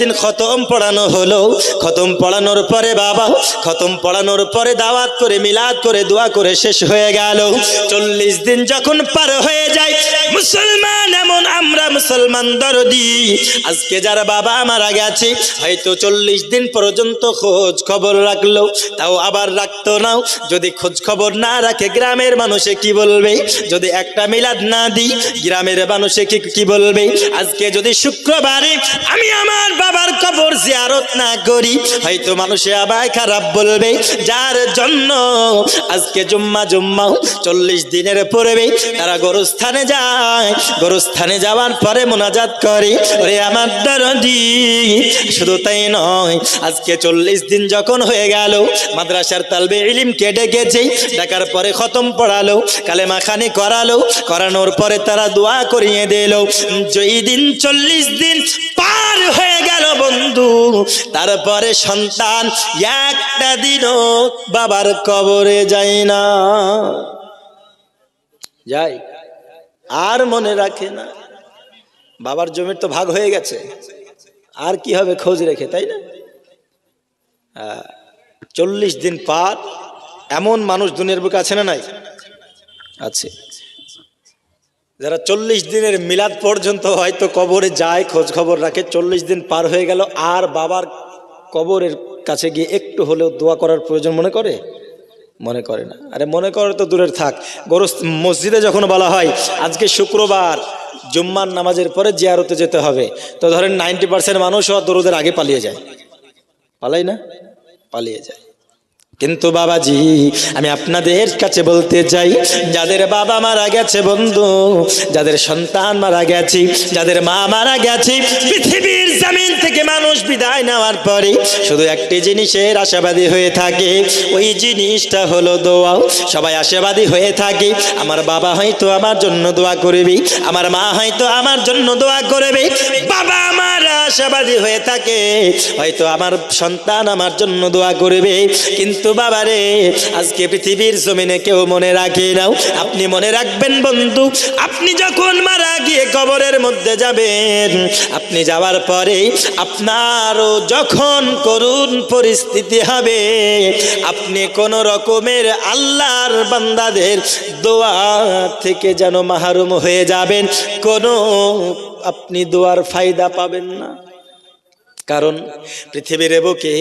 একদিন খতম পড়ানো হলো। খতম পড়ানোর পরে বাবা, খতম পড়ানোর পরে দাওয়াত করে মিলাদ করে দোয়া করে শেষ হয়ে গেল। 40 দিন যখন পার হয়ে যায়, মুসলমান এমন আমরা মুসলমান দরদি, আজকে যার বাবা মারা গেছে হয়তো 40 দিন পর্যন্ত খোঁজ খবর রাখলো, তাও আবার রাখতো না। যদি খোঁজ খবর না রাখে গ্রামের মানুষে কি বলবে? যদি একটা মিলাদ না দিই গ্রামের মানুষে কি বলবে? আজকে যদি শুক্রবারে আমি আমার বাবার কবর জিয়ারত না করি হয়তো মানুষে আবার খারাপ বলবে। যার জন্য আজকে জুম্মা 40 দিনের পূর্বে তারা গোরস্থানে যায়, গোরস্থানে যাওয়ার পরে মোনাজাত করে, ওরে আমার দরদি। শুধু তাই নয়, আজকে 40 দিন যখন হয়ে গেল মাদ্রাসার তালবে ইলমকে ডেকেছে, ডাকার পরে খতম পড়ালো, কালেমা খানি করালো, করানোর পরে তারা দোয়া করিয়ে দিল। যেই দিন 40 দিন পার হয়ে গেল বন্ধু, তারপরে সন্তান একটা দিনও বাবার কবরে যায় না, যায় আর মনে রাখে না। বাবার জমির তো ভাগ হয়ে গেছে, আর কি হবে খোঁজ রেখে, তাই না? 40 দিন পার এমন মানুষ দুনিয়ার বুকে আছে না নাই? আছে। যারা 40 দিনের মিলাদ পর্যন্ত হয়তো কবরে যায়, খোঁজ খবর রাখে, 40 দিন পার হয়ে গেল আর বাবার কবরের কাছে গিয়ে একটু হলেও দোয়া করার প্রয়োজন মনে করে? মনে করে না। আরে মনে করে তো দূরের থাক, মসজিদে যখন বলা হয় আজকে শুক্রবার জুম্মার নামাজের পরে জিয়ারতে যেতে হবে, তো ধরেন 90% মানুষও দরুদের আগে পালিয়ে যায়, পালাই না? পালিয়ে যায়। কিন্তু বাবাজি আমি আপনাদের কাছে বলতে চাই, যাদের বাবা মারা গেছে বন্ধু, যাদের সন্তান মারা গেছে, যাদের মা মারা গেছে, পৃথিবীর জমিন থেকে মানুষ বিদায় নেওয়ার পরে শুধু একটি জিনিসের আশাবাদী হয়ে থাকে, ওই জিনিসটা হলো দোয়া। সবাই আশাবাদী হয়ে থাকে, আমার বাবা হয়তো আমার জন্য দোয়া করবে, আমার মা হয়তো আমার জন্য দোয়া করবে। বাবা আমার আশাবাদী হয়ে থাকে হয়তো আমার সন্তান আমার জন্য দোয়া করবে। কিন্তু বাবারে আজকে পৃথিবীর জমিনে কেউ মনে রাখে নাও। আপনি মনে রাখবেন বন্ধু, আপনি যখন মারা গিয়ে কবরের মধ্যে যাবেন, আপনি যাওয়ার পরে আপনারও যখন করুণ পরিস্থিতি হবে, আপনি কোন রকমের আল্লাহর বান্দাদের দোয়া থেকে যেন মাহরুম হয়ে যাবেন, কোনো আপনি দোয়ার ফায়দা পাবেন না। কারণ পৃথিবীর বুকে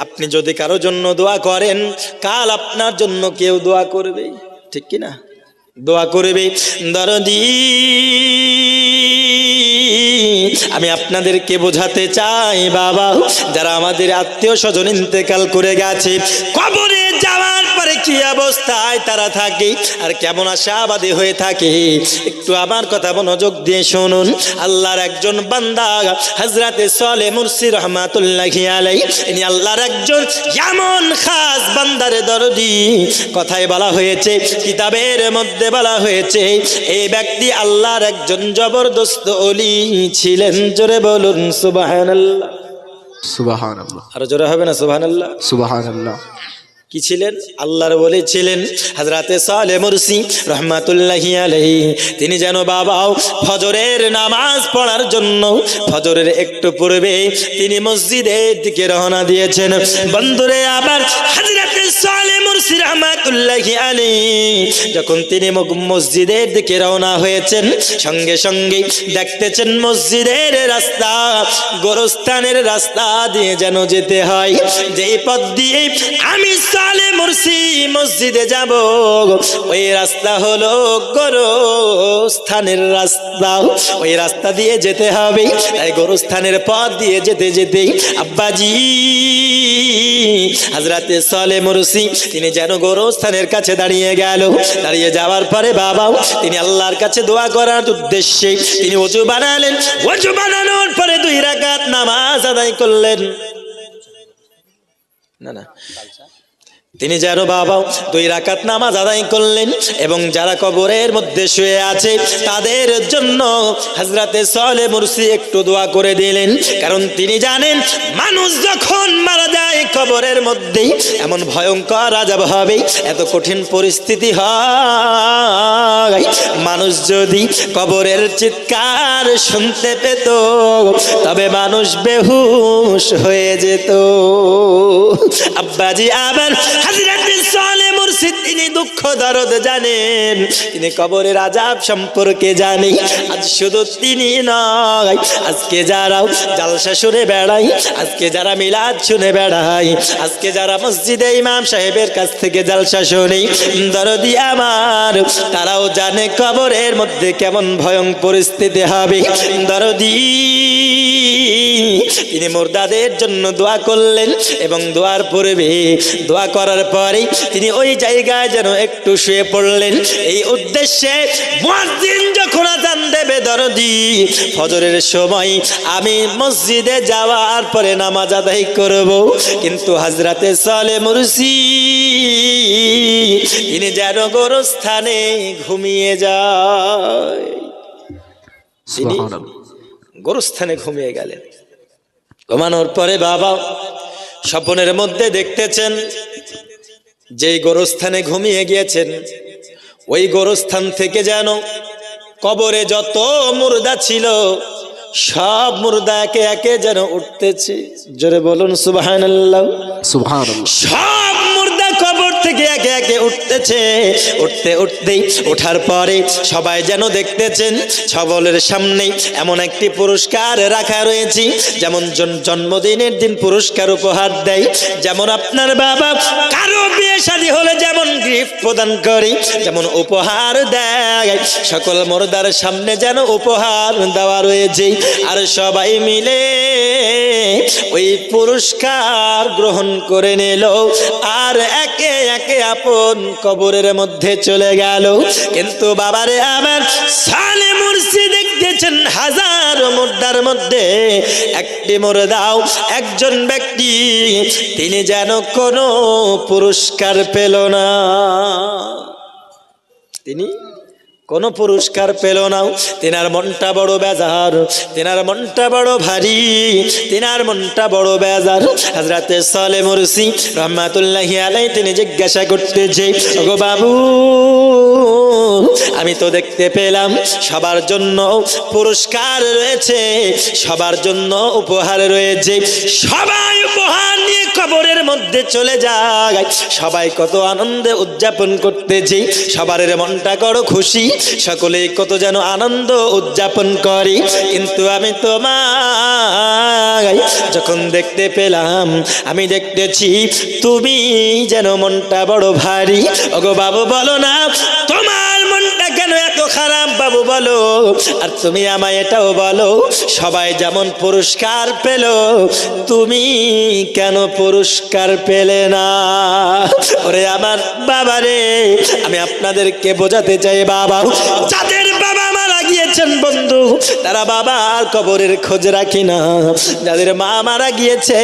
আপনি যদি কারো জন্য দোয়া করেন, কাল আপনার জন্য কেউ দোয়া করবে, ঠিক কি না? দোয়া করবে। দরদি আমি আপনাদেরকে বোঝাতে চাই বাবা, যারা আমাদের আত্মীয় স্বজন ইন্তেকাল করে গেছে, কবরে যাওয়ার পরে কি অবস্থায় তারা থাকে আর কেমন আশাবাদী হয়ে থাকে, একটু আমার কথা মনোযোগ দিয়ে শুনুন। আল্লাহর একজন বান্দা হযরতে সালেহ মুরসি রহমাতুল্লাহি আলাইহি, ইনি আল্লাহর একজন এমন খাস বান্দারে দরদি। কথায় বলা হয়েছে, কিতাবের মধ্যে বলা হয়েছে, এই ব্যক্তি আল্লাহর একজন জবরদস্ত ওলি ছিলেন। জোরে বলুন সুবহানাল্লাহ। সুবহানাল্লাহ। আরো জোরে হবে না সুবহানাল্লাহ? সুবহানাল্লাহ। কি ছিলেন? আল্লাহর ওলি ছিলেন হযরতে সালেহ মুরসি রহমাতুল্লাহি আলাইহি। তিনি যেন বাবাও ফজরের নামাজ পড়ার জন্য ফজরের একটু পূর্বে তিনি মসজিদের দিকে রওনা দিয়েছেন। বন্ধুরে আবার হযরতে সালেহ মুরসি রহমাতুল্লাহি আলাইহি যখন তিনি মসজিদের দিকে রওনা হয়েছেন, সঙ্গে সঙ্গে দেখতেছেন মসজিদের রাস্তা গোরস্থানের রাস্তা দিয়ে যেন যেতে হয়। যেই পথ দিয়ে আমি সালেহ মুরসি মসজিদে যাব, ওই রাস্তা হলো গোরস্থানের রাস্তা, ওই রাস্তা দিয়ে যেতে হবে। তাই গোরস্থানের পথ দিয়ে যেতে যেতে আব্বাজি হযরতে সালেহ মুরসি তিনি যেন গোরস্থানের কাছে দাঁড়িয়ে গেল। দাঁড়িয়ে যাওয়ার পরে বাবাও তিনি আল্লাহর কাছে দোয়া করার উদ্দেশ্যে তিনি ওযু বানালেন। ওযু বানানোর পরে 2 রাকাত নামাজ আদায় করলেন। না তিনি যেন বাবা 2 রাকাত নামাজ আদায় করলেন এবং যারা কবরের মধ্যে শুয়ে আছে তাদের জন্য হযরতে সালেহ মুরসি একটু দোয়া করে দিলেন। কারণ তিনি জানেন মানুষ যখন মারা যায় কবরের মধ্যে এমন ভয়ঙ্কর আযাব হবে, এত কঠিন পরিস্থিতি হয়, মানুষ যদি কবরের চিৎকার শুনতে পেত তবে মানুষ বেহুশ হয়ে যেত। আব্বাজি আবার হযরত সালেহ মুরসি তিনি দুঃখ দরদ জানেন, তিনি কবরের আযাব সম্পর্কে জানেন। আজ শুধু তিনি নয়, আজকে যারা জালসা শুনে বেড়াই, আজকে যারা মিলাদ শুনে বেড়াই, আজকে যারা মসজিদে ইমাম সাহেবের কাছ থেকে জালসা শুনি, দরদি আমার, তারাও জানে কবরের মধ্যে কেমন ভয়ঙ্কর পরিস্থিতি হবে। দরদি তিনি মুর্দাদের জন্য দোয়া করলেন এবং দোয়ার পূর্বে দোয়া করার পরে তিনি ওই জায়গায় যেন একটু শুয়ে পড়লেন। এই উদ্দেশ্যে মুয়াজ্জিন যখন আযান দেবে দরদি ফজরের সময় আমি মসজিদে যাওয়ার পরে নামাজ আদায় করব, কিন্তু হযরতে সালেহ মুরসি তিনি যেন গোরস্থানে ঘুমিয়ে যায়। তিনি সুবহানাল্লাহ। গোরস্থানে ঘুমিয়ে গেলেন। ঘুমানোর পরে বাবা স্বপ্নের মধ্যে দেখতেছেন যেই গোরস্থানে ঘুমিয়ে গিয়েছেন ওই গোরস্থান থেকে যেন কবরে যত মুর্দা ছিল সব মুর্দা একে একে যেন উঠতেছে। জোরে বলুন সুবহানাল্লাহ। সুবহানাল্লাহ। সব মুর্দা কবর থেকে একে একে উঠতেছে। উঠতে উঠতেই ওঠার পরে সবাই যেন দেখতেছেন সকলের সামনে এমন একটি পুরস্কার রাখা রয়েছে, যেমন জন্মদিনের দিন পুরস্কার উপহার দেয়, যেমন আপনার বাবা কারো বিয়ে শাদী হলে যেমন গিফট প্রদান করে, যেমন উপহার দেয়, সকল মুর্দার সামনে যেন উপহার দেওয়া রয়েছে। আর সবাই মিলে ওই পুরস্কার গ্রহণ করে নিল আর একে একে আপন কবরের মধ্যে চলে গেল। কিন্তু বাবারে আমার সালেহ মুরসি দেখতেছেন হাজার মুর্দার মধ্যে একটি মুর্দাও একজন ব্যক্তি তিনি যেন কোনো পুরস্কার পেল না। তিনি কোনো পুরস্কার পেল না। তেনার মনটা বড় বেজার, তেনার মনটা বড় ভারী, তেনার মনটা বড় বেজার। হযরতে সালেহ মুরসি রাহমাতুল্লাহি আলাইহি তিনি জিজ্ঞাসা করতেছে, ওগো বাবু, আমি তো দেখতে পেলাম সবার জন্য পুরস্কার রয়েছে, সবার জন্য উপহার রয়েছে, সবাই উপহার নিয়ে কবরের মধ্যে চলে যায়, সবাই কত আনন্দে উদযাপন করতেছে, সবার মনটা বড় খুশি, সকলে কত যেন আনন্দ উদযাপন করে। কিন্তু আমি তোমায় যখন দেখতে পেলাম আমি দেখতেছি তুমি যেন মনটা বড় ভারী। ওগো বাবু বলো না তোমার মনটা কেন এত খারাপ বাবু বলো, আর তুমি আমায় এটাও বলো সবাই যেমন পুরস্কার পেল তুমি কেন পুরস্কার পেলে না? ওরে আমার বাবা রে, আমি আপনাদেরকে বোঝাতে চাই বাবা, যাদের বাবা মারা গিয়েছেন বন্ধু তারা বাবার কবরের খোঁজ রাখি না, যাদের মা মারা গিয়েছে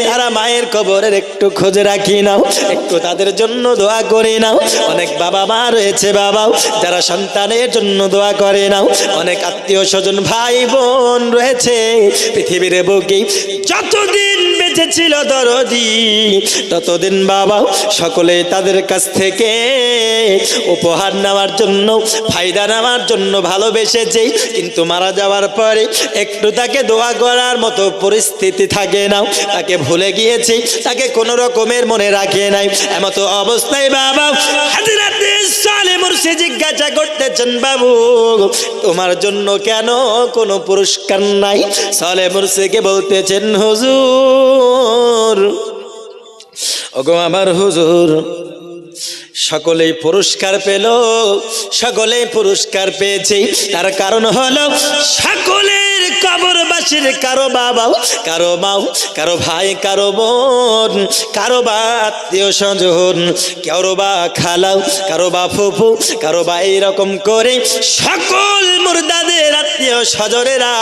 তারা মায়ের কবরের একটু খোঁজ রাখি নাও, একটু তাদের জন্য দোয়া করে নাও। অনেক বাবা মা রয়েছে বাবা যারা সন্তানের জন্য দোয়া করে নাও, অনেক আত্মীয় স্বজন ভাই বোন রয়েছে পৃথিবীর বুকে যতদিন বেঁচে ছিল দরদি ততদিন বাবা সকলে তাদের কাছ থেকে উপহার নেওয়ার জন্য ফায়দা নেওয়ার জন্য ভালোবেসেছে, কিন্তু মারা যাওয়ার পরে একটু তাকে দোয়া করার মতো পরিস্থিতি থাকে না, তাকে ভুলে গিয়েছে, তাকে কোনো রকমের মনে রাখে নাই। এমতো অবস্থায় বাবা হযরতে সালেহ মুরসি জিজ্ঞাসা করতেছেন, বাবু তোমার জন্য কেন কোনো পুরস্কার নাই? সালেহ মুরসিকে বলতেছেন, হুজুর, ওগো আমার হুজুর, সকলেই পুরস্কার পেল, সকলেই পুরস্কার পেয়েছে, তার কারণ হলো সকলের কবরবাসীর কারো বাবা, কারো মা, কারো ভাই, কারো বোন, কারো বা আত্মীয় স্বজন, কারো বা খালাও, কারো বা ফুফু, কারো বা এইরকম করে সকল মুর্দাদের আত্মীয় স্বজনেরা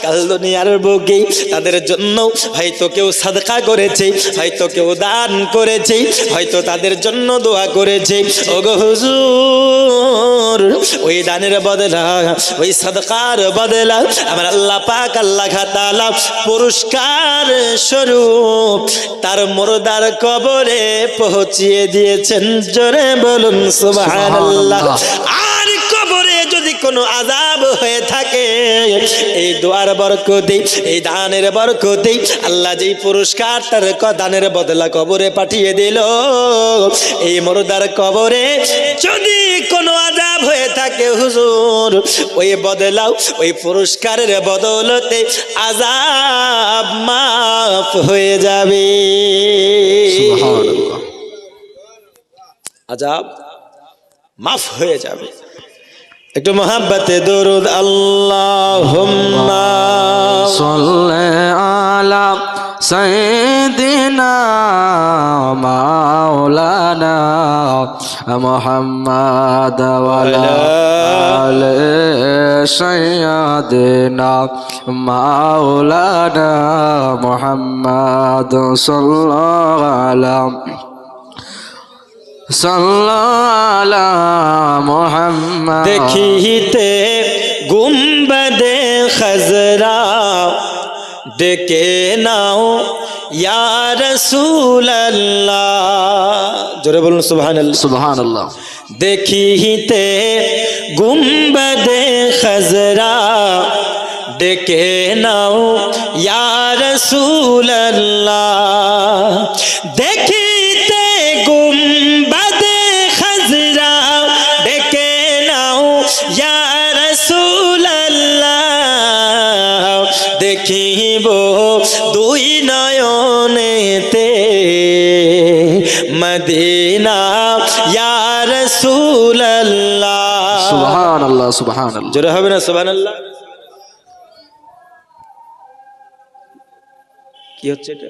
কাল দুনিয়ার বুকে তাদের জন্য হয়তো কেউ সাদকা করেছে, হয়তো কেউ দান করেছে, হয়তো তাদের জন্য দোয়া করেছে। ওগো হুজুর, ওই দানের বদলা, ওই সাদকার বদলা আমার আল্লাহ পাক আল্লাহ তাআলা পুরস্কার স্বরূপ তার মুর্দার কবরে পৌঁছিয়ে দিয়েছেন। জোরে বলুন সুবহানাল্লাহ। আর কবরে যদি কোনো আযাব হয়ে থাকে, এই দোয়ার বরকতে, এই দানের বরকতে আল্লাহ যেই পুরস্কার তার দানের বদলা কবরে পাঠিয়ে দিল, এই মুর্দার কবরে যদি কোনো আযাব হয়ে থাকে হুজুর, ওই বদলাও, ওই পুরস্কারের বদলতে আযাব মাফ হয়ে যাবে। সুবহানাল্লাহ। আযাব মাফ হয়ে যাবে। একটু মহাব্বতে দরুদ আল্লাহুম্মা সাল্লি আলা সাইয়্যিদিনা মাওলানা মুহাম্মাদ ওয়া আলা আলি সাইয়্যিদিনা মাওলানা মুহাম্মাদ সাল্লাল্লাহু আলা মুহাম্মাদ। দেখিতে গুম্বদে খজরা ডেকে নাও ইয়া রাসূলুল্লাহ। জোরে বলুন সুবহানাল্লাহ। সুবহানাল্লাহ। দেখিতে গুম্বদে খজরা ডেকে নাও ইয়া রাসূলুল্লাহ। দেখিতে গুম্বদে খজরা ডেকে নাও ইয়া রাসূলুল্লাহ। দেখিব দুই নয়নেতে মদিনা ইয়া রাসূলুল্লাহ। সুবহানাল্লাহ। সুবহানাল্লাহ। জোরে হবে না সুবহানাল্লাহ? কি হচ্ছে এটা?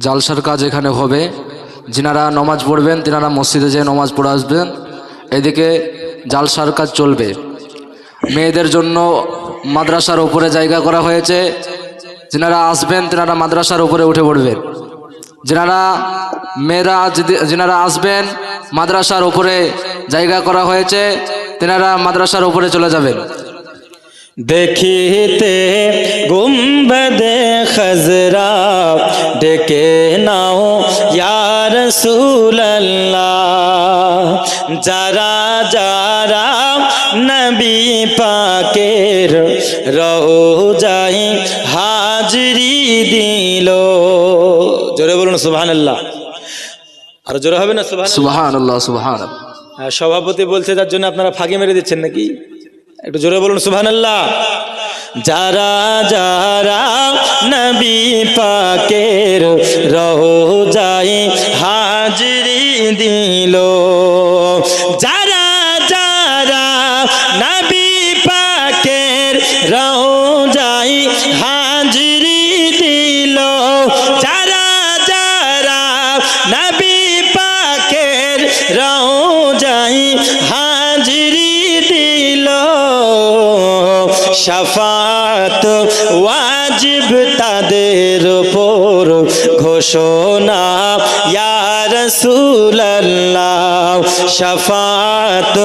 জালসার কাজ এখানে হবে। যিনারা নমাজ পড়বেন তিনারা মসজিদে যেয়ে নমাজ পড়ে আসবেন। এদিকে জালসার কাজ চলবে। মেয়েদের জন্য মাদ্রাসার উপরে জায়গা করা হয়েছে। যিনারা আসবেন তিনারা মাদ্রাসার উপরে উঠে পড়বেন। যিনারা আসবেন মাদ্রাসার উপরে জায়গা করা হয়েছে, তিনারা মাদ্রাসার উপরে চলে যাবেন। দেখিতে গুম্বদে খজরা ডেকে নাও ইয়া রাসূলুল্লাহ। যারা যারা নবী পাকের রওজায় হাজরি দিল, জোরে বলুন সুবহানাল্লাহ। আর জোরে হবে না সুবহানাল্লাহ? সুবহানাল্লাহ সুবহানাল্লাহ। সভাপতি বলছে তার জন্য আপনারা ফাঁকি মেরে দিচ্ছেন নাকি? একটু জোরে বলুন সুবহানাল্লাহ। যারা যারা নবী পাকের রওজায় হাজরি দিল, যারা যারা নবী পাকের রওজায় হাজরি দিল, যারা যারা নবী পাকের রওজায় হাজরি দিল, শাফাত ওয়াজিব তাদের উপর ঘোষণা ইয়া রাসূলুল্লাহ। শাফাত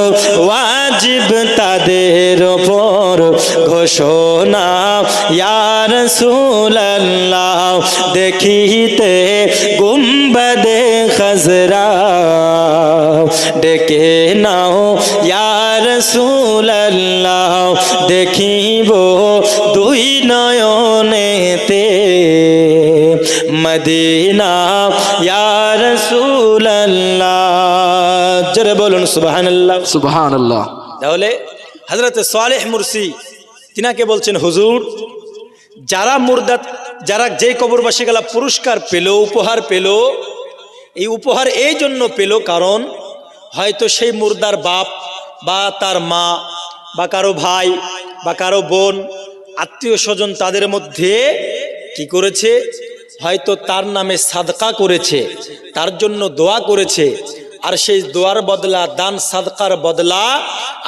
ওয়াজিব তাদের উপর ঘোষণা ইয়া রাসূলুল্লাহ। দেখিতে গুম্বদে খজরা ডেকে নাও ইয়া রাসূলুল্লাহ। দেখিব দুই নয়নেতে মদিনা ইয়া রাসূলুল্লাহ। জোরে বলুন সুবহানাল্লাহ সুবহানাল্লাহ। তাহলে হযরত সালেহ মুরসি তিনাকে বলছেন, হুজুর যারা যে কবরবাসী গেলা পুরস্কার পেল, উপহার পেল, এই উপহার এই জন্য পেল কারণ হয়তো সেই মুর্দার বাপ বা তার মা বা কারো ভাই বা কারো বোন আত্মীয় স্বজন তাদের মধ্যে কি করেছে, হয়তো তার নামে সাদকা করেছে, তার জন্য দোয়া করেছে। আর সেই দোয়ার বদলা, দান সাদকার বদলা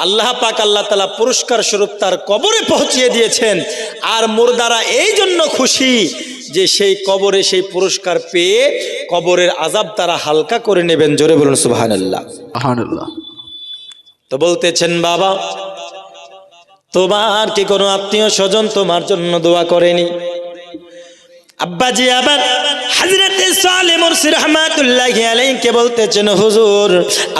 আল্লাহ পাক আল্লাহ তাআলা পুরস্কার স্বরূপ তার কবরে পৌঁছিয়ে দিয়েছেন। আর মুর্দারা এই জন্য খুশি যে সেই কবরে সেই পুরস্কার পেয়ে কবরের আযাব তারা হালকা করে নেবেন। জোরে বলুন সুবহানাল্লাহ সুবহানাল্লাহ। তো বলতেছেন, বাবা তোমার কি কোনো আত্মীয় স্বজন তোমার জন্য দোয়া করেনি? আব্বাজি আবার হযরতে সালেহ মুরসি রাহমাতুল্লাহি আলাইহিকে বলতেছেন, হুজুর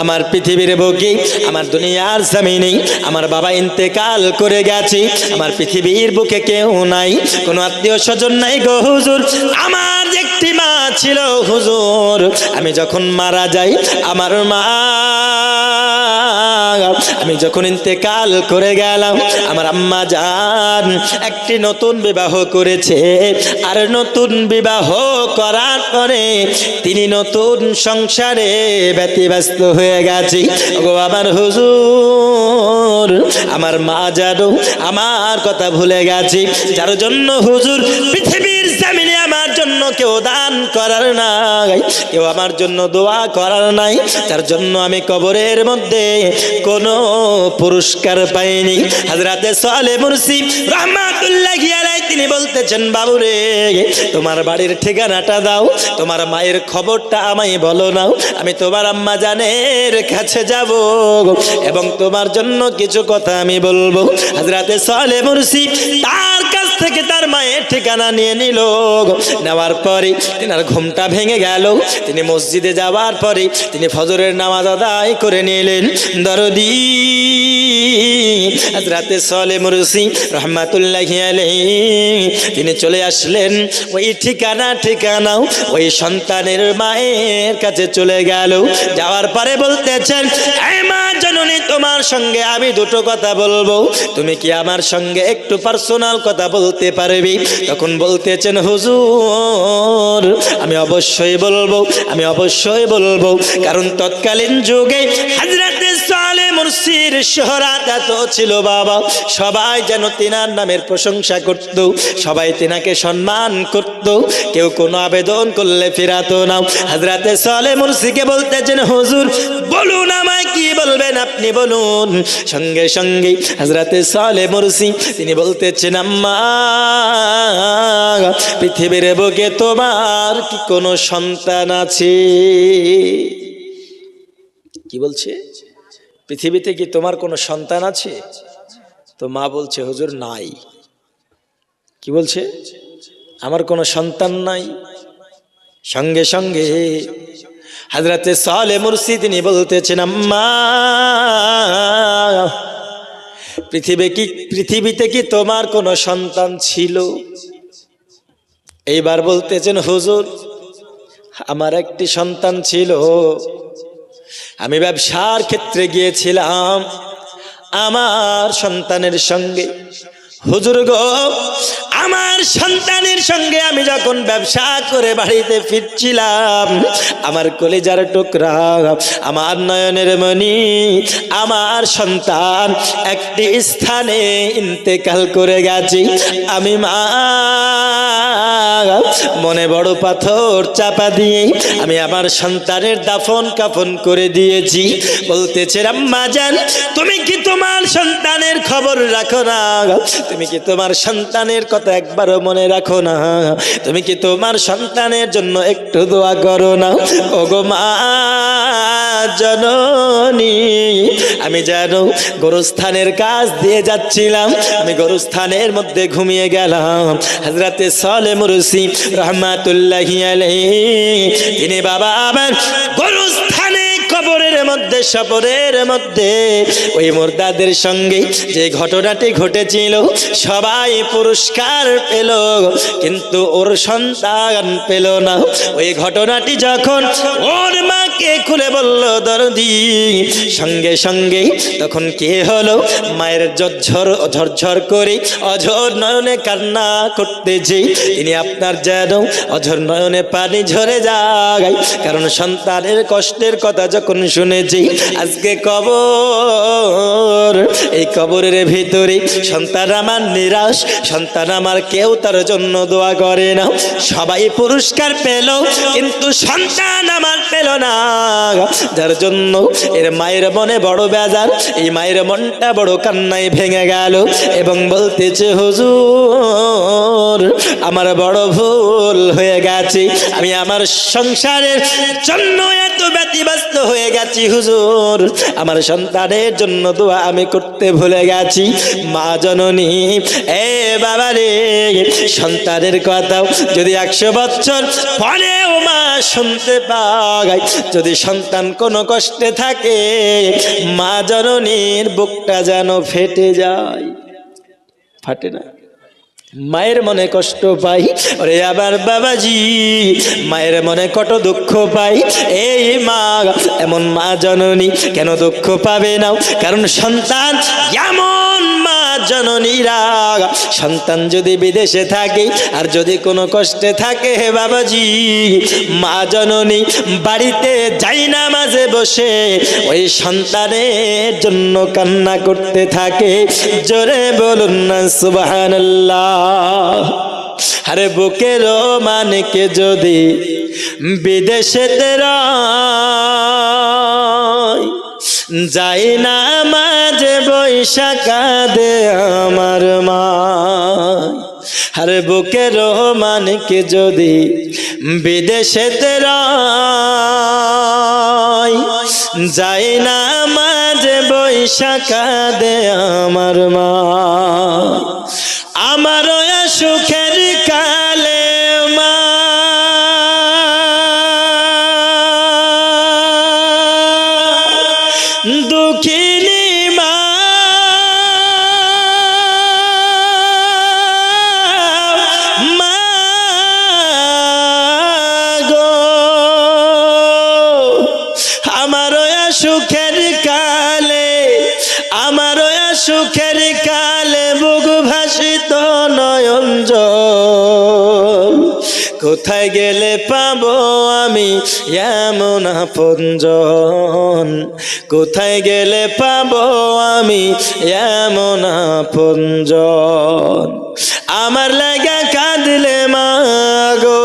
আমার পৃথিবীর বুকে, আমার দুনিয়ার জমিনে আমার বাবা ইন্তেকাল করে গেছে, আমার পৃথিবীর বুকে কেউ নাই, কোনো আত্মীয় স্বজন নাই গো হুজুর। আমার একটি মা ছিল হুজুর, আমি যখন মারা যাই আমার মা, আমি যখন ইন্তেকাল করে গেলাম আমার আম্মা জান একটি নতুন বিবাহ করেছে। আর নতুন বিবাহ করার পরে তিনি নতুন সংসারে ব্যতিব্যস্ত হয়ে গেছে। গো আমার হুজুর, আমার মা জানো আমার কথা ভুলে গেছে, যার জন্য হুজুর পৃথিবীর জমিনে আমার জন্য কেউ দান করার নাই, কেউ আমার জন্য দোয়া করার নাই, যার জন্য আমি কবরের মধ্যে কোনো পুরস্কার পাইনি। হযরতে সালেহ মুরসি রাহমাতুল্লাহি আলাইহি তিনি বলতেছেন, বাবুরে তোমার বাড়ির ঠিকানাটা দাও, তোমার মায়ের খবরটা আমায় বলো না, আমি তোমার আম্মা জানের কাছে যাব এবং তোমার জন্য কিছু কথা আমি বলবো। হযরতে সালেহ মুরসি তার কাছ থেকে তার মায়ের ঠিকানা নিয়ে নিল। নেওয়ার পরে তিনার ঘুমটা ভেঙে গেল। তিনি মসজিদে যাওয়ার পরে তিনি ফজরের নামাজ আদায় করে নিলেন। দরদি হযরতে সালেহ মুরসি রাহমাতুল্লাহি আলাইহি তিনি চলে আসলেন ওই ঠিকানাও ওই সন্তানের মায়ের কাছে চলে গেল। যাওয়ার পরে বলতেছেন, এই মা জননী তোমার সঙ্গে আমি দুটো কথা বলবো, তুমি কি আমার সঙ্গে একটু পার্সোনাল কথা বলতে পারবি? তখন বলতেছেন, হুজুর আমি অবশ্যই বলবো, কারণ তৎকালীন যুগে হযরতে সালেহ মুরসির শোহরাত এত ছিল বাবা, সবাই যেন তিনার নামের প্রশংসা করত, সবাই তিনাকে সম্মান করত, কেউ কোনো আবেদন করলে ফিরাতো না। হযরতে সালেহ মুরসিকে বলতেছেন, হুজুর বলুন আমায় কি বলবেন, আপনি বলুন। সঙ্গে সঙ্গে হযরতে সালেহ মুরসি তিনি বলতেছেন, আম্মা পৃথিবীর বুকে তোমার কি কোনো সন্তান আছে? কি বলছে? পৃথিবীতে কি তোমার কোনো সন্তান আছে? তো মা বলছে, হুজুর নাই। কি বলছে? আমার কোনো সন্তান নাই। সঙ্গে সঙ্গে হযরতে সালেহ মুরসি তিনি বলতেছেন, আম্মা পৃথিবীতে কি তোমার কোনো সন্তান ছিল? এইবার বলতেছেন, হুজুর আমার একটি সন্তান ছিল, আমি ব্যবসার ক্ষেত্রে গিয়েছিলাম আমার সন্তানের সঙ্গে। হুজুর গো, আমার সন্তানের সঙ্গে আমি যখন ব্যবসা করে বাড়িতে ফিরছিলাম, আমার কলিজার টুকরা, আমার নয়নের মণি, আমার সন্তান একটি স্থানে ইন্তেকাল করে গেছে। আমি মা মনে বড় পাথর চাপা দিয়ে আমি আমার সন্তানের দাফন কাফন করে দিয়েছি। বলতেছে, আম্মা জান তুমি কি তোমার সন্তানের খবর রাখো না? তুমি কি তোমার সন্তানের কথা একবারও মনে রাখো না? তুমি কি তোমার সন্তানের জন্য একটু দোয়া করো না? ওগো মা জননী, আমি জানো গোরস্থানের কাজ দিয়ে যাচ্ছিলাম, আমি গোরস্থানের মধ্যে ঘুমিয়ে গেলাম। হযরতে সালেহ মুরসি রাহমাতুল্লাহি আলাইহি তিনি বাবা আমার গোরস্থানে কবরের মধ্যে সবরের মধ্যে ওই মুর্দাদের সঙ্গে যে ঘটনাটি ঘটেছিল সবাই পুরস্কার পেল, কিন্তু ওর সন্তান পেল না। ওই ঘটনাটি যখন ওর মাকে খুলে বলল দরদি, সঙ্গে সঙ্গে তখন কে হলো, মায়ের ঝরঝর করে অঝর নয়নে কান্না করতেছে। তিনি আপনার যেন অঝর নয়নে পানি ঝরে যায়, কারণ সন্তানের কষ্টের কথা যখন শুনেছি। আজকে কবর, এই কবরের ভিতরে সন্তান আমার নিরাশ, সন্তান আমার কেউ তার জন্য দোয়া করে না। সবাই পুরস্কার পেল কিন্তু সন্তান আমার পেল না, যার জন্য এর মায়ের মনে বড় বেজার, এই মায়ের মনটা বড় কান্নায় ভেঙে গেল এবং বলতেছে, হুজুর আমার বড় ভুল হয়ে গেছে, আমি আমার সংসারের জন্য এত ব্যতিব্যস্ত হয়ে গেছি হুজুর, আমার সন্তানের জন্য দোয়া আমি করতে ভুলে গেছি। মা জননী, এ বাবা রে, সন্তানের কথা যদি 100 বছর পরেও মা শুনতে পায়, যদি সন্তান কোনো কষ্টে থাকে, মা জননীর বুকটা যেন ফেটে যায়। ফাটে না? মায়ের মনে কষ্ট পাই। ওরে আবার বাবাজি, মায়ের মনে কত দুঃখ পাই। এই মা, এমন মা জননী কেন দুঃখ পাবে না? কারণ সন্তান এমন মা জননীরা, সন্তান যদি বিদেশে থাকে আর যদি কোনো কষ্টে থাকে, হে বাবাজি, মা জননী বাড়িতে যাই না মাঝে বসে ওই সন্তানের জন্য কান্না করতে থাকে। জোরে বলুন না সুবহানাল্লাহ। আরে বুকের মানকে যদি বিদেশেতে যাই না মাঝে বৈশাখা দে আমার মা। আরে বুকের মানকে যদি বিদেশেতে যাই না মাঝে বৈশাখা দে আমার মা। আমার সুখের কালে মা দুঃখিনী মা, মা গো, আমার সুখের কালে, আমার সুখের কালে বুক ভাসিত নয়ন জল। কোথায় গেলে পাবো আমি এমন আপনজন, কোথায় গেলে পাবো আমি এমন আপনজন। আমার লাগা কাঁদলে মাগো,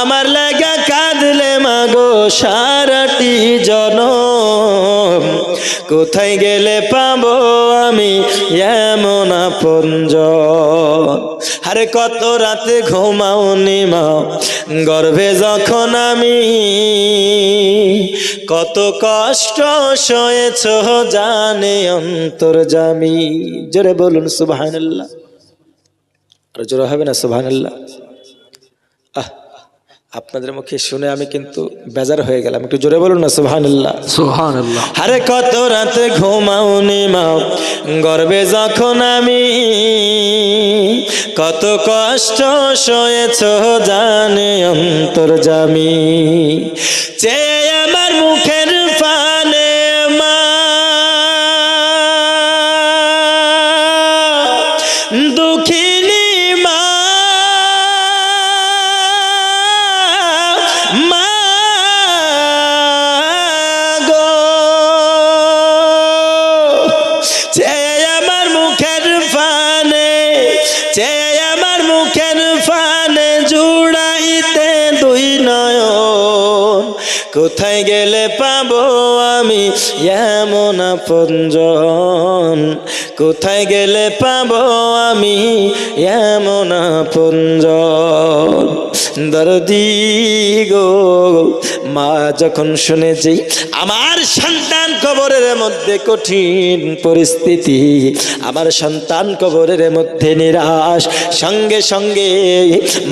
আমার লাগা কাঁদলে মাগো সারাটি জনম, কোথায় গেলে পাবো আমি এমন আপনজন। আরে কত রাতে ঘুমাওনি মা গর্ভে যখন আমি, কত কষ্ট সয়েছ জানে অন্তর্যামী। জোরে বলুন সুবহানাল্লাহ, আর জোরে হবে না সুবহানাল্লাহ? আপনাদের মুখে শুনে আমি কিন্তু বেজার হয়ে গেলাম, একটু জোরে বলুন না সুবহানাল্লাহ। সুবহানাল্লাহ। আরে কত রাতে ঘুমাওনি মা গর্ভে যখন আমি, কত কষ্ট সয়েছ জানে অন্তর্যামী। চেয়ে আমার মুখের পানে মা দুঃখিনী মা, মা গো, চেয়ে আমার মুখের পানে, চেয়ে আমার মুখের পানে জুড়াইতে দুই নয়ন, কোথায় গেলে পাবো আমি এমন আপনজন, কোথায় গেলে পাবো আমি এমন আপনজন। দরদি গো মা যখন শুনেছি আমার সন্তান কবরের মধ্যে কঠিন পরিস্থিতি, আমার সন্তান কবরের মধ্যে নিরাশ, সঙ্গে সঙ্গে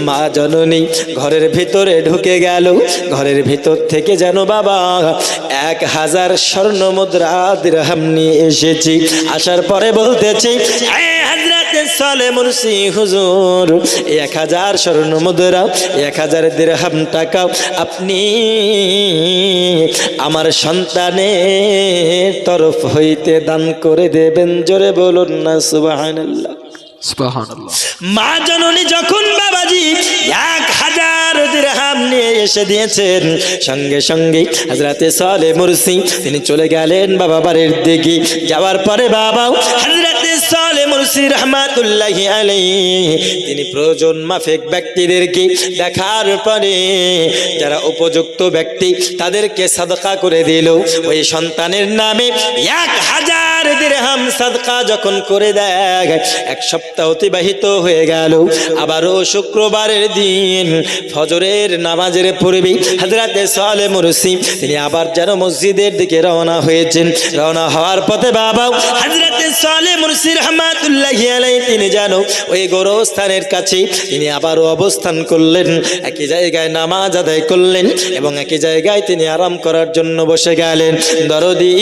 মা জননী ঘরের ভিতরে ঢুকে গেল। ঘরের ভিতর থেকে যেন বাবা 1000 স্বর্ণ মুদ্রা দিরহাম নিয়ে এসেছি। আসার পরে বলতেছি, হযরতে সালে মুরসি হুজুর 1000 স্বর্ণ মুদ্রা, 1000 দিরহাম টাকা আপনি আমার সন্তানের তরফ হইতে দান করে দেবেন। জোরে বলুন না সুবহানাল্লাহ। সুবহানাল্লাহ। মা জননী যখন বাবাজি 1000 দিরহাম নিয়ে এসে দিয়েছেন, সঙ্গে সঙ্গে হযরতে সালেহ মুরসি তিনি চলে গেলেন বাবা বাড়ির দিকে। যাওয়ার পরে বাবা হযরতে সালেহ মুরসি রাহমাতুল্লাহি আলাইহি তিনি প্রয়োজন মাফিক ব্যক্তিদেরকে দেখার পরে যারা উপযুক্ত ব্যক্তি তাদেরকে সাদকা করে দিল। ওই সন্তানের নামে 1000 দিরহাম সাদকা যখন করে দেয়, এক সপ্তাহ অতিবাহিত হয়ে গেল। আবারও শুক্রবারের দিন ফজরের নামাজের পূর্বে হযরতে সালেহ মুরসি তিনি আবার যেন মসজিদের দিকে রওনা হয়েছেন। রওনা হওয়ার পথে বাবা হযরতে সালেহ মুরসি রাহমাতুল্লাহি আলাইহি তিনি যেন ওই গোরস্থানের কাছে তিনি আবারও অবস্থান করলেন। একই জায়গায় নামাজ আদায় করলেন এবং একই জায়গায় তিনি আরাম করার জন্য বসে গেলেন। দরদি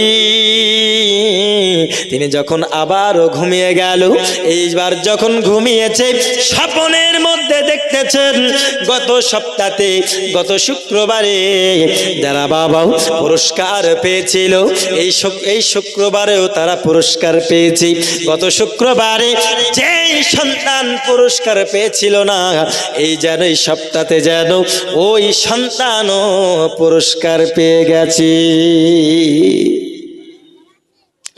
তিনি যখন আবারও ঘুমিয়ে গেল, এইবার যখন ঘুমিয়েছে স্বপ্নের মধ্যে দেখতেছেন গত সপ্তাহে গত শুক্রবারে যারা বাবা পুরস্কার পেয়েছিল এই শুক্রবারেও তারা পুরস্কার পেয়েছে। গত শুক্রবারে যেই সন্তান পুরস্কার পেয়েছিল না, এই যেন এই সপ্তাহে যেন ওই সন্তানও পুরস্কার পেয়ে গেছে,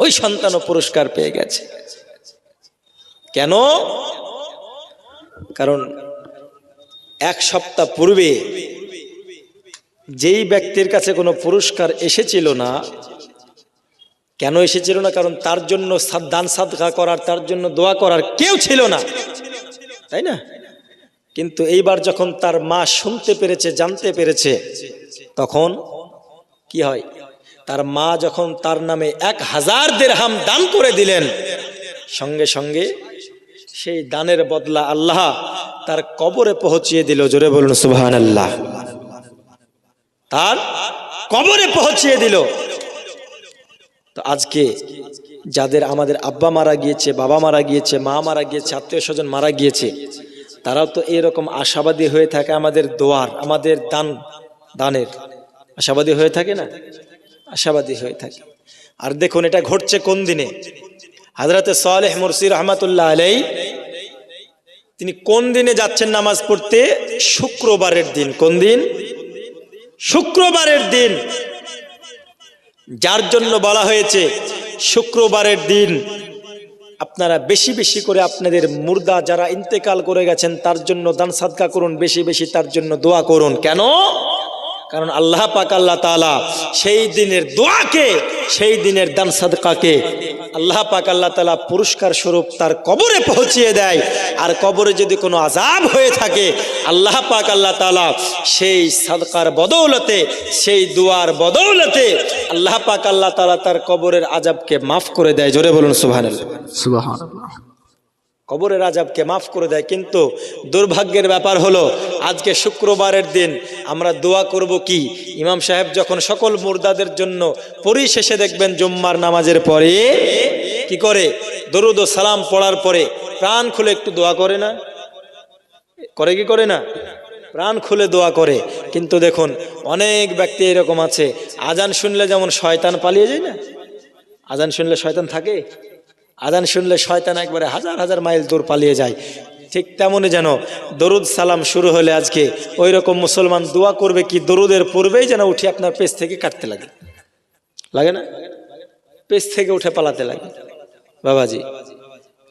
ওই সন্তানও পুরস্কার পেয়ে গেছে। কেন? কারণ এক সপ্তাহ পূর্বে যেই ব্যক্তির কাছে কোনো পুরস্কার এসেছিল না, কেন এসেছিল না? কারণ তার জন্য দান সাদকা করার, তার জন্য দোয়া করার কেউ ছিল না, তাই না? কিন্তু এইবার যখন তার মা শুনতে পেরেছে, জানতে পেরেছে, তখন কি হয়? তার মা যখন তার নামে 1000 দিরহাম দান করে দিলেন, সঙ্গে সঙ্গে সেই দানের বদলা আল্লাহ তার কবরে পৌঁছিয়ে দিল। জোরে বলুন সুবহানাল্লাহ। তার কবরে পৌঁছিয়ে দিল। তো আজকে যাদের আমাদের আব্বা মারা গিয়েছে, বাবা মারা গিয়েছে, মা মারা গিয়েছে, আত্মীয় স্বজন মারা গিয়েছে, তারাও তো এরকম আশাবাদী হয়ে থাকে আমাদের দোয়ার, আমাদের দানের আশাবাদী হয়ে থাকে না? আশাবাদী হয়ে থাকে। আর দেখুন এটা ঘটছে কোন দিনে? হযরতে সালেহ মুরসি রাহমাতুল্লাহ আলাইহি তিনি কোন দিনে যাচ্ছেন নামাজ পড়তে? শুক্রবারের দিন। কোন দিন? শুক্রবারের দিন। যার জন্য বলা হয়েছে শুক্রবারের দিন আপনারা বেশি বেশি করে আপনাদের মুর্দা যারা ইন্তেকাল করে গেছেন তার জন্য দান সাদকা করুন, বেশি বেশি তার জন্য দোয়া করুন। কেন? কারণ আল্লাহ পাক আল্লাহ তাআলা সেই দিনের দোয়াকে, সেই দিনের দান সাদকাকে আল্লাহ পাক আল্লাহ তাআলা পুরস্কার স্বরূপ তার কবরে পৌঁছিয়ে দেয়। আর কবরে যদি কোনো আযাব হয়ে থাকে আল্লাহ পাক আল্লাহ তাআলা সেই সাদকার বদৌলতে, সেই দোয়ার বদৌলতে আল্লাহ পাক আল্লাহ তাআলা তার কবরের আযাবকে মাফ করে দেয়। জোরে বলুন সুবহানাল্লাহ। সুবহানাল্লাহ। কবরের আযাবকে মাফ করে দেয়। কিন্তু দুর্ভাগ্যের ব্যাপার হলো আজকে শুক্রবারের দিন আমরা দোয়া করব কি? ইমাম সাহেব যখন সকল মুর্দাদের জন্য পরিশেষে দেখবেন জুম্মার নামাজের পরে কি করে? দরুদ ও সালাম পড়ার পরে প্রাণ খুলে একটু দোয়া করে না? করে কি করে না? প্রাণ খুলে দোয়া করে। কিন্তু দেখুন অনেক ব্যক্তি এরকম আছে, আজান শুনলে যেমন শয়তান পালিয়ে যায় না? আজান শুনলে শয়তান থাকে? আজান শুনলে শয়তান একবারে হাজার হাজার মাইল দূর পালিয়ে যায়। ঠিক তেমনই যেন দরুদ সালাম শুরু হলে আজকে ওই রকম মুসলমান দোয়া করবে কি? দরুদের পূর্বেই যেন উঠে আপনার পেছ থেকে কাটতে লাগে, লাগে না? পেছ থেকে উঠে পালাতে লাগে বাবাজি।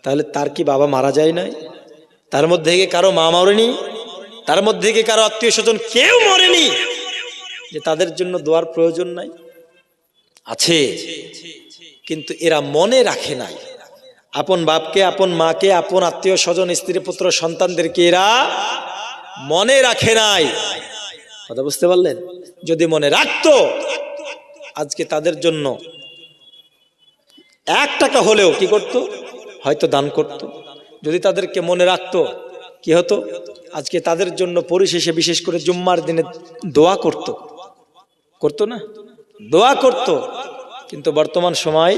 তাহলে তার কি বাবা মারা যায় নাই? তার মধ্যে কি কারো মা মরেনি? তার মধ্যে কি কারো আত্মীয় স্বজন কেউ মরেনি যে তাদের জন্য দোয়ার প্রয়োজন নাই? আছে, কিন্তু এরা মনে রাখে নাই। আপন বাপকে, আপন মাকে, আপন আত্মীয় স্বজন, স্ত্রী পুত্র সন্তানদেরকে এরা মনে রাখে নাই। কথা বুঝতে পারলেন? যদি মনে রাখতো আজকে তাদের জন্য 1 টাকা হলেও কি করত? হয়তো দান করত। যদি তাদেরকে মনে রাখতো কি হতো? আজকে তাদের জন্য পরিশেষে বিশেষ করে জুম্মার দিনে দোয়া করত, করতো না? দোয়া করত। কিন্তু বর্তমান সময়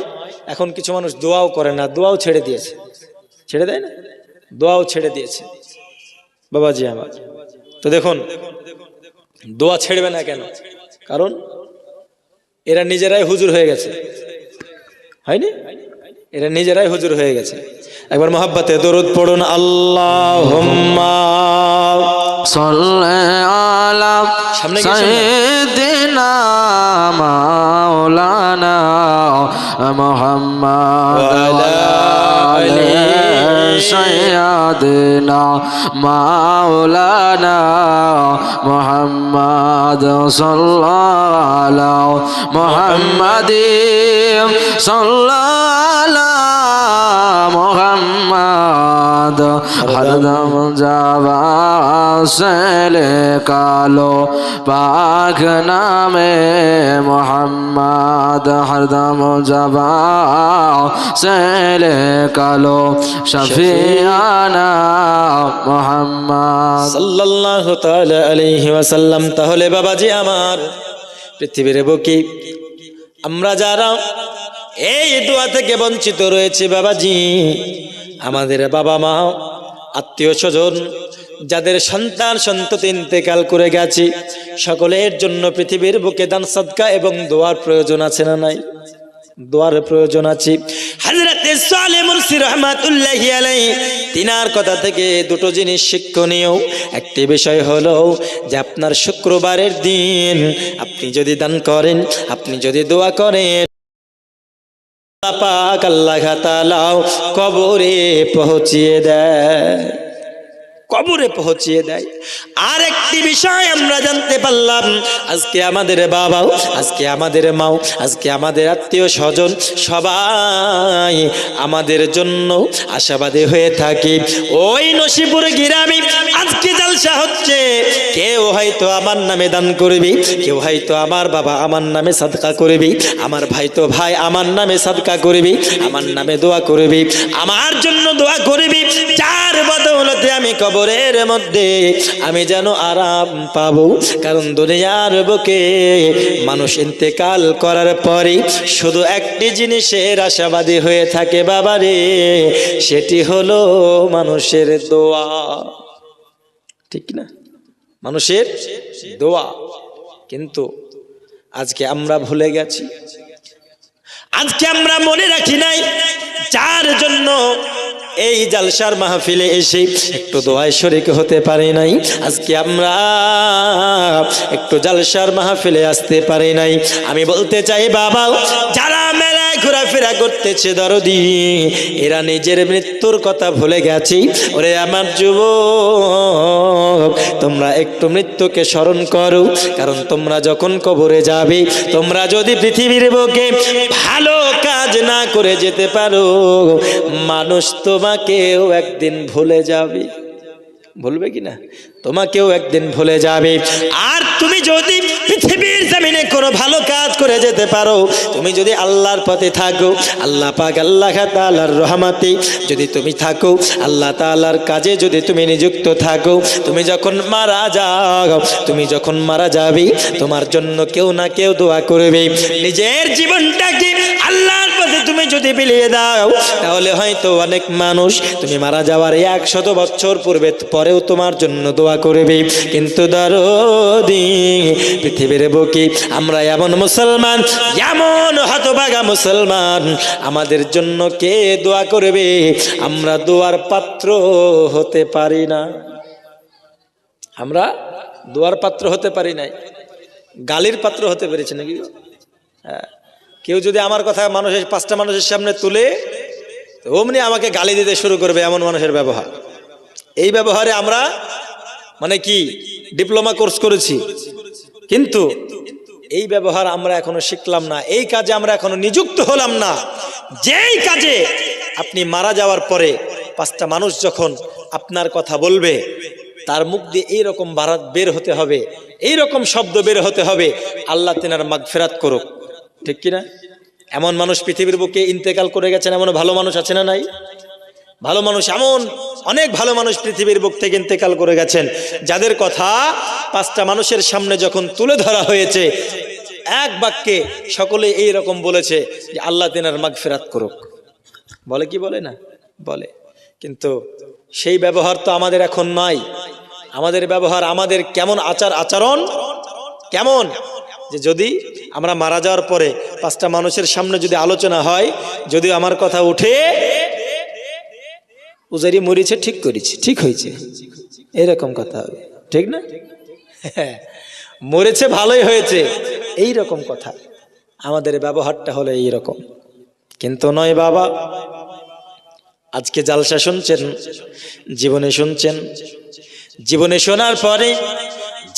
এখন কিছু মানুষ দোয়াও করে না, দোয়াও ছেড়ে দিয়েছে। ছেড়ে দেয় না? দোয়াও ছেড়ে দিয়েছে বাবাজি আমার। তো দেখুন দোয়া ছেড়বে না কেন? কারণ এরা নিজেরাই হুজুর হয়ে গেছে, হয়নি? এরা নিজেরাই হুজুর হয়ে গেছে। একবার মহব্বতে দরুদ পড়ুন। আল্লাহুম্মা সাল্লি আলা সাইয়্যিদিনা মাওলানা মুহাম্মদ ওয়া আলি সাইয়্যিদিনা মাওলানা মুহাম্মদ সাল্লাল্লাহু মুহাম্মাদিন সাল্লাল্লাহু মুহাম্মদ হরদম যাওয়া সেলে কালো পাক নামে মোহাম্মদ হরদম যাওয়া সেলে কালো শফিয়ানা মোহাম্মদ সাল্লাল্লাহু তাআলা আলাইহি ওয়াসাল্লাম। তাহলে বাবাজি আমার, পৃথিবীর বুকে আমরা যারা এই দোয়া থেকে বঞ্চিত রয়েছে বাবাজি, আমাদের বাবা মা, আত্মীয় স্বজন, যাদের সন্তান সন্ততি ইন্তেকাল করে গেছে, সকলের জন্য পৃথিবীর বুকে দান সাদকা এবং দোয়ার প্রয়োজন আছে না নাই? দোয়ার প্রয়োজন আছে। হযরতে সালেহ মুরসি রাহমাতুল্লাহি আলাইহি তিনার কথা থেকে দুটো জিনিস শিক্ষণীয়। একটি বিষয় হলো যে আপনার শুক্রবারের দিন আপনি যদি দান করেন, আপনি যদি দোয়া করেন, আল্লাহ পাক আল্লাহ তাআলা কবরে পৌঁছিয়ে দেয়, কবরে পৌঁছিয়ে দেয়। আর একটি বিষয় আমরা জানতে পারলাম, আজকে আমাদের বাবাও, আজকে আমাদের মাও, আজকে আমাদের আত্মীয় স্বজন সবাই আমাদের জন্য আশাবাদী হয়ে থাকে। ওই নসিপুর গ্রামে আজকে জালসা হচ্ছে, কেউ হয়তো আমার নামে দান করবি, কেউ হয়তো আমার বাবা আমার নামে সাদকা করবি, আমার ভাই তো ভাই আমার নামে সাদকা করবি, আমার নামে দোয়া করবি, আমার জন্য দোয়া করবি, যার বদৌলতে আমি কবরের মধ্যে আমি যেন আরাম পাবো। কারণ দুনিয়ার বুকে মানুষ ইন্তেকাল করার পরে শুধু একটি জিনিসের আশাবাদী হয়ে থাকে বাবারে, সেটি হলো মানুষের দোয়া। ঠিক না? মানুষের দোয়া। কিন্তু আজকে আমরা ভুলে গেছি, আজকে আমরা মনে রাখি নাই, যার জন্য এই জালসার মাহফিলে এসে একটু দোয়ায় শরীক হতে পারি নাই, আজকে আমরা একটু জালসার মাহফিলে আসতে পারি নাই। আমি বলতে চাই বাবা, যারা মেলায় ঘোরাফেরা করতেছে দরদি, এরা নিজের মৃত্যুর কথা ভুলে গেছে। ওরে আমার যুবক, তোমরা একটু মৃত্যুকে স্মরণ করো, কারণ তোমরা যখন কবরে যাবে, তোমরা যদি পৃথিবীর বুকে ভালো কাজ না করে যেতে পারো, মানুষ তোমাকেও একদিন ভুলে যাবে। ভুলবে কিনা? তোমাকেও একদিন ভুলে যাবে। আর তুমি যদি পৃথিবীর জমিনে কোনো ভালো কাজ করে যেতে পারো, তুমি যদি আল্লাহর পথে থাকো, আল্লাহ পাক আল্লাহ তাআলার রহমতে যদি তুমি থাকো, আল্লাহ তাআলার কাজে যদি তুমি নিযুক্ত থাকো, তুমি যখন মারা যাও, তুমি যখন মারা যাবে, তোমার জন্য কেউ না কেউ দোয়া করবে। নিজের জীবনটাকে আল্লাহর পথে তুমি যদি বিলিয়ে দাও, তাহলে হয়তো অনেক মানুষ তুমি মারা যাওয়ার 100 বছর পরেও তোমার জন্য দোয়া করবে। কিন্তু দরদি, পৃথিবীর বুকে আমরা এমন মুসলমান, এমন হতভাগা মুসলমান, আমাদের জন্য কে দোয়া করবে? আমরা দোয়ার পাত্র হতে পারি না। আমরা দোয়ার পাত্র হতে পারি নাই, গালির পাত্র হতে পেরেছি নাকি? হ্যাঁ, কেউ যদি আমার কথা মানুষের 5টা মানুষের সামনে তুলে, অমনি আমাকে গালি দিতে শুরু করবে, এমন মানুষের ব্যবহার। এই ব্যবহারে আমরা মানে কি ডিপ্লোমা কোর্স করেছি, কিন্তু এই ব্যবহার আমরা এখনো শিখলাম না, এই কাজে আমরা এখনো নিযুক্ত হলাম না। যেই কাজে আপনি মারা যাওয়ার পরে 5টা মানুষ যখন আপনার কথা বলবে, তার মুখ দিয়ে এইরকম বারাত বের হতে হবে, এইরকম শব্দ বের হতে হবে, আল্লাহ তেনার মাগফিরাত করুক। ঠিক কিনা? এমন মানুষ পৃথিবীর বুকে ইন্তেকাল করে গেছেন, এমন ভালো মানুষ আছে না নাই? ভালো মানুষ, এমন অনেক ভালো মানুষ পৃথিবীর বুক থেকে ইন্তেকাল করে গেছেন, যাদের কথা 5টা মানুষের সামনে যখন তুলে ধরা হয়েছে, এক বাক্যে সকলে এই রকম বলেছে যে আল্লাহ তেনার মাগফিরাত করুক। বলে কি বলে না? বলে। কিন্তু সেই ব্যবহার তো আমাদের এখন নাই। আমাদের ব্যবহার, আমাদের কেমন আচরণ কেমন, যে যদি আমরা মারা যাওয়ার পরে 5টা মানুষের সামনে যদি আলোচনা হয়, যদি আমার কথা উঠে, উজারি মরিছে, ঠিক করেছে, ঠিক হয়েছে, এইরকম কথা হবে। ঠিক না? মরেছে, ভালোই হয়েছে, এই রকম কথা। আমাদের ব্যবহারটা হলো এই রকম। কিন্তু নয় বাবা, আজকে জালসা শুনছেন, জীবনে শুনছেন, জীবনে শোনার পরে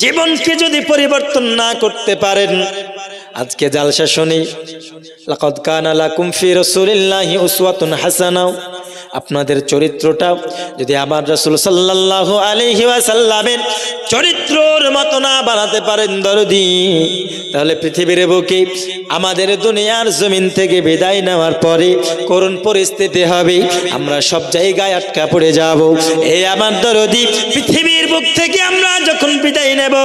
জীবনকে যদি পরিবর্তন না করতে পারেন, আজকে জালসা শুনি লাকাদ কানা লাকুম ফি রাসূলিল্লাহি উসওয়াতুন হাসানাহ, আপনাদের চরিত্রটা যদি আমার রাসূল সাল্লাল্লাহু আলাইহি ওয়াসাল্লামের চরিত্রের মতো না বানাতে পারেন দরদি, তাহলে পৃথিবীর বুকে আমাদের দুনিয়ার জমিন থেকে বিদায় নেওয়ার পরে করুণ পরিস্থিতি হবে, আমরা সব জায়গায় আটকা পড়ে যাব। এই আমার দরদি, পৃথিবীর বুক থেকে আমরা যখন বিদায় নেব,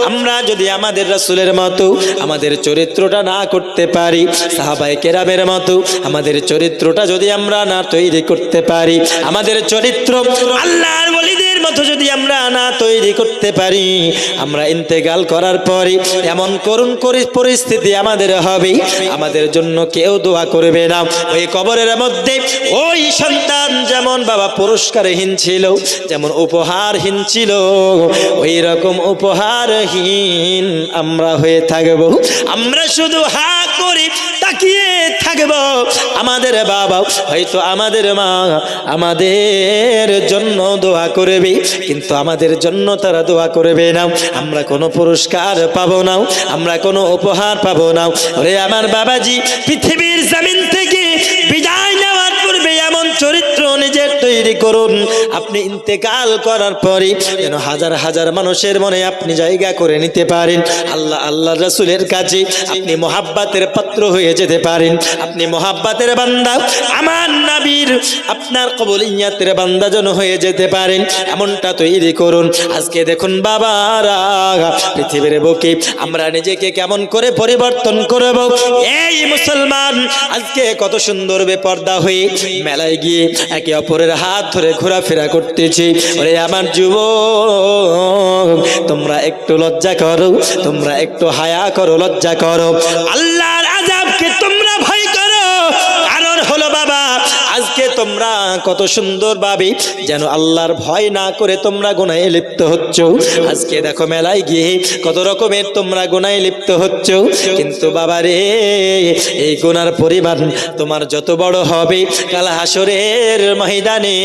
আমরা যদি আমাদের রাসূলের মতো আমাদের চরিত্রটা না করতে পারি, সাহাবায়ে কেরামের মতো আমাদের চরিত্রটা যদি আমরা না তৈরি করতে পারি, আমাদের চরিত্র আল্লাহর ওলিদের মতো যদি আমরা না তৈরি করতে পারি, আমরা ইন্তেকাল করার পরে এমন করুণ পরিস্থিতি আমাদের হবে, আমাদের জন্য কেউ দোয়া করবে না। ওই কবরের মধ্যে ওই সন্তান যেমন বাবা পুরস্কারহীন ছিল, যেমন উপহারহীন ছিল, ওই রকম উপহারহীন আমরা হয়ে থাকব। আমরা শুধু হা করে তাকিয়ে থাকব। আমাদের বাবা, হয়তো আমাদের মা আমাদের জন্য দোয়া করবে, কিন্তু আমাদের জন্য তারা দোয়া করবে না। আমরা কোনো পুরস্কার পাবো না, আমরা কোনো উপহার পাবো না। ওরে আমার বাবাজি, পৃথিবীর জমিন থেকে বিদায় নেওয়ার পূর্বে এমন চরিত্র নিজের তৈরি করুন, আপনি ইন্তেকাল করার পরে যেন হাজার হাজার মানুষের মনে আপনি জায়গা করে নিতে পারেন। আল্লাহ রাসূলের কাছে আপনি মোহাব্বতের পাত্র হয়ে যেতে পারেন, আপনি মোহাব্বতের বান্দা, আমার নবীর আপনার কবুলিয়াতের বান্দা যেন হয়ে যেতে পারেন, এমনটা তৈরি করুন। আজকে দেখুন বাবারা, পৃথিবীর বুকে আমরা নিজেকে কেমন করে পরিবর্তন করব। এই মুসলমান আজকে কত সুন্দর বেপর্দা হয়ে মেলায় গিয়ে একে অপরের হাত ধরে ঘোরাফেরা করতেছি। ওরে আমার যুবক, তোমরা একটু লজ্জা করো, তোমরা একটু হায়া করো, লজ্জা করো, আল্লাহর আযাবকে তোমরা ভয় করো। কারণ হলো বাবা, আজকে তোমরা কত সুন্দরভাবে যেন আল্লাহর ভয় না করে তোমরা গুনাহে লিপ্ত হচ্ছ। আজকে দেখো মেলায় গিয়ে কত রকমের তোমরা গুনাহে লিপ্ত হচ্ছ, কিন্তু বাবা রে এই গুনার পরিমাণ তোমার যত বড় হবে কাল হাসরের ময়দানে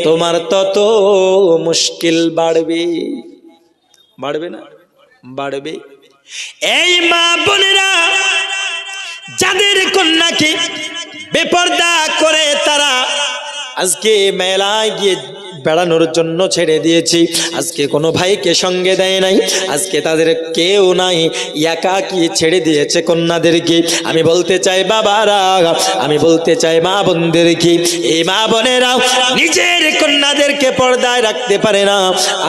তোমার তত মুশকিল বাড়বে। বাড়বে না? বাড়বে। এই মা বোনেরা যাদের কন্যাকে বেপরদা করে তারা আজকে মেলায় গিয়ে বেড়ানোর জন্য ছেড়ে দিয়েছি, আজকে কোনো ভাইকে সঙ্গে দেয় নাই, আজকে তাদের কেউ নাই, একাকী ছেড়ে দিয়েছে কন্যাদেরকে। আমি বলতে চাই বাবারা, আমি বলতে চাই মা বোনদেরকে, এই মা বোনেরাও নিজের কন্যাদেরকে পর্দায় রাখতে পারে না।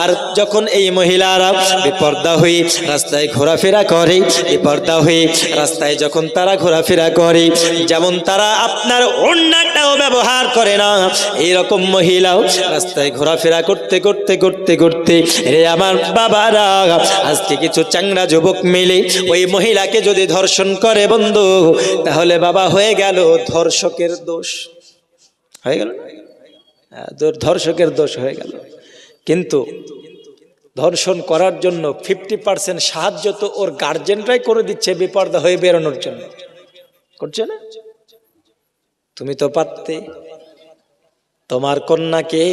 আর যখন এই মহিলারা বেপর্দা হয়ে রাস্তায় ঘোরাফেরা করে, বেপর্দা হয়ে রাস্তায় যখন তারা ঘোরাফেরা করে, যেমন তারা আপনার ওড়নাটাও ব্যবহার করে না, এইরকম মহিলাও রাস্তায় ঘোরাফেরা করতে করতে করতে করতে রে আমার বাবারা, আজকে কিছু চাংড়া যুবক মিলে ওই মহিলাকে যদি ধর্ষণ করে বন্ধু, তাহলে বাবা হয়ে গেল ধর্ষকের দোষ, হয়ে গেল না? ধর্ষকের দোষ হয়ে গেল। কিন্তু ধর্ষণ করার জন্য 50% সাহায্য তো ওর গার্জেনরাই করে দিচ্ছে বেপর্দা হয়ে বেরোনোর জন্য, করছে না? তুমি তো পারতে তোমার কন্যাকে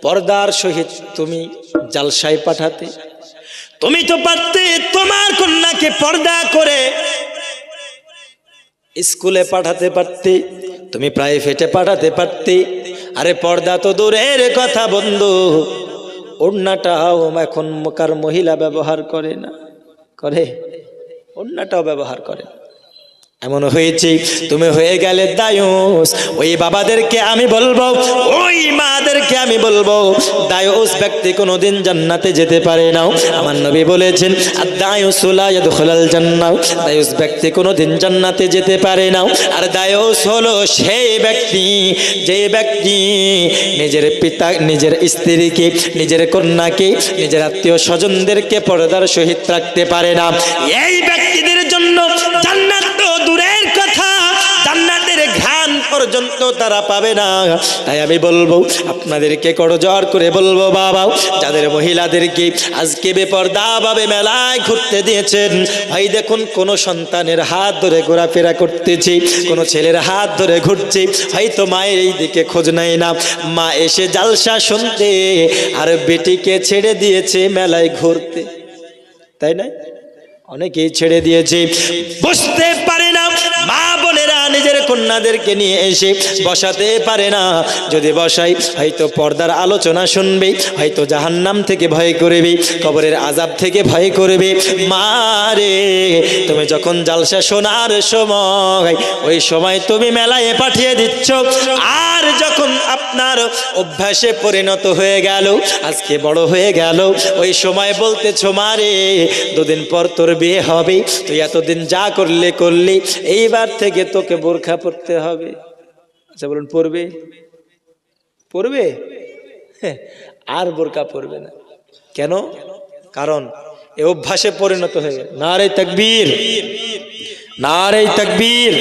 পর্দার সহিত তুমি জালসায় পাঠাতে, তুমি তো পারতে তোমার কন্যাকে পর্দা করে স্কুলে পাঠাতে পারতে, তুমি প্রাইভেটে পাঠাতে পারতে। আরে পর্দা তো দূরের কথা বন্ধু, ওড়নাটাও এখন কার মহিলা ব্যবহার করে না, করে? ওড়নাটাও ব্যবহার করে না। এমন হয়েছে তুমি হয়ে গেলে দায়ুস। ওই বাবাদেরকে আমি বলবো, ওই মাদেরকে আমি বলবো, দায়ুস ব্যক্তি কোনোদিন জান্নাতে যেতে পারে না। আমার নবী বলেছেন আদ-দায়ুসু লা ইয়াদখুলুল জান্নাহ, দায়ুস ব্যক্তি কোনোদিন জান্নাতে যেতে পারে না। আর দায়ুস হলো সেই ব্যক্তি যে ব্যক্তি নিজের পিতা, নিজের স্ত্রীকে, নিজের কন্যাকে, নিজের আত্মীয় স্বজনদেরকে পর্দার সহিত রাখতে পারে না। এই ব্যক্তিদের জন্য জান্নাত তো দূরের কথা, জান্নাতের ঘ্রাণ পর্যন্ত তারা পাবে না। তাই আমি বলবো আপনাদেরকে করজোর করে বলবো বাবা, যাদের মহিলাদেরকে আজকে বেপর্দা ভাবে মেলায় ঘুরতে দিয়েছেন, ভাই দেখুন কোন সন্তানের হাত ধরে ঘোরাফেরা করতেছি, কোন ছেলের হাত ধরে ঘুরছে, হয়তো মায়ের এই দিকে খোঁজ নেয় না, মা এসে জালসা শুনতে আর বেটিকে ছেড়ে দিয়েছে মেলায় ঘুরতে, তাই না? অনেকেই ছেড়ে দিয়েছে, বসতে পারে না। মা বোনেরা নিজের কন্যাদেরকে নিয়ে এসে বসাতে পারে না, যদি বসাই হয়তো পর্দার আলোচনা শুনবে, হয়তো জাহান্নাম থেকে ভয় করবে, কবরের আযাব থেকে ভয় করবে। মা রে, তুমি যখন জালসা শোনার সময়, ওই সময় তুমি মেলায় পাঠিয়ে দিচ্ছ, আর যখন আপনার অভ্যাসে পরিণত হয়ে গেল, আজকে বড় হয়ে গেল, ওই সময় বলতেছো মা রে দুদিন পর তোর বিয়ে হবে, তুই এতদিন যা করলে করলি, এইবার থেকে তোকে বোরখা পরতে হবে। আচ্ছা বলুন, পরবে? পরবে? আর বোরখা পরবে না। কেন? কারণ এ অভ্যাসে পরিণত হয়ে গেল। নারে তাকবীর, নারে তাকবীর।